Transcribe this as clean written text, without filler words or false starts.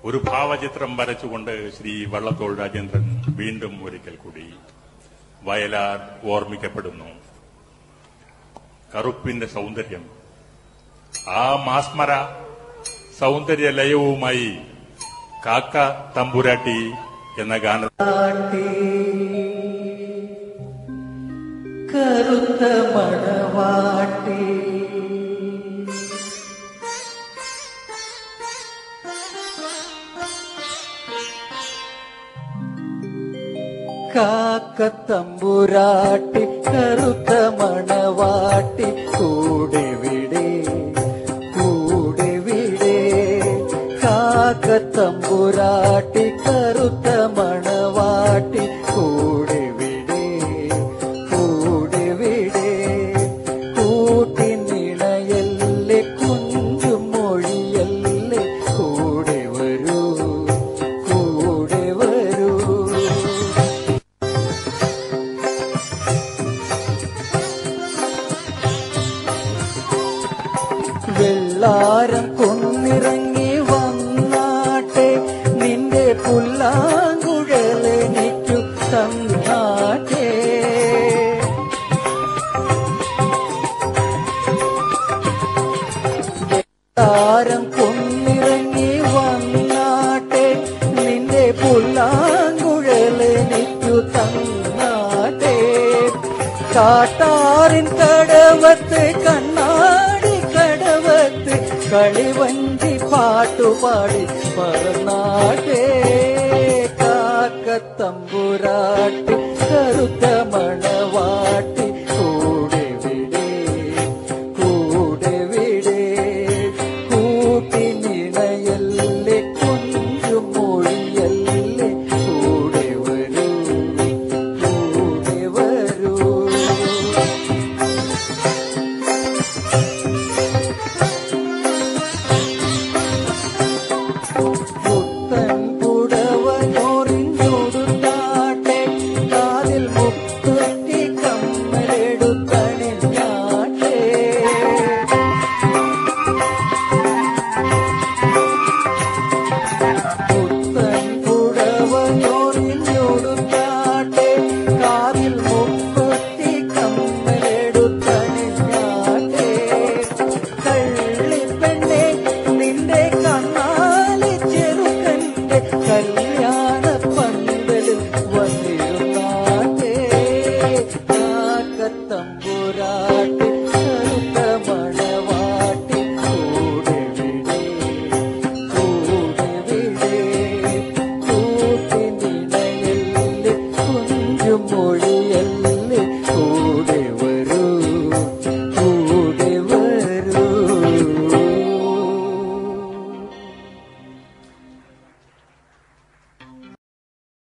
ഒരു ഭാവചിത്രം വരച്ചുകൊണ്ട് ശ്രീ വള്ളത്തോൾ രാജേന്ദ്രൻ വീണ്ടും ഒരിക്കൽ കൂടി വയലാർ ഓർമ്മിക്കപ്പെടുന്നു. കറുപ്പിന്റെ സൗന്ദര്യം, ആ മാസ്മര സൗന്ദര്യ ലയവുമായി കാക്ക തമ്പുരാട്ടി എന്ന ഗാനം. കറുത്ത മണവാട്ടി കാക്കത്തമ്പുരാട്ടി കറുത്ത മണവാട്ടി കൂടെ വിടേ കൂടെ വിടേ. കാക്കത്തമ്പുരാട്ടി കറുത്ത മണവാട്ടി കൂടെ വിടേ കൂടെ വിടേ. കൂട്ടിനിണയല്ലേ കുഞ്ചും മൊഴിയല്ലേ കൂടെ വരൂ കൂടെ വരൂ. വെള്ളാരം കൊന്നിറങ്ങി വന്നാട്ടെ നിന്റെ പുല്ലാങ്കുഴലെനിക്കു തന്നാട്ടെ. വെള്ളാരം കൊന്നിറങ്ങി വന്നാട്ടെ നിന്റെ പുല്ലാങ്കുഴലെനിക്കു തന്നാട്ടെ. കാട്ടാറിൻ കടവത്ത് കണ്ണാടി കടവത്ത് കളിവഞ്ചി പാട്ടുപാടി പറന്നാട്ടെ. കാക്കത്തമ്പുരാട്ടി കറുത്ത മണ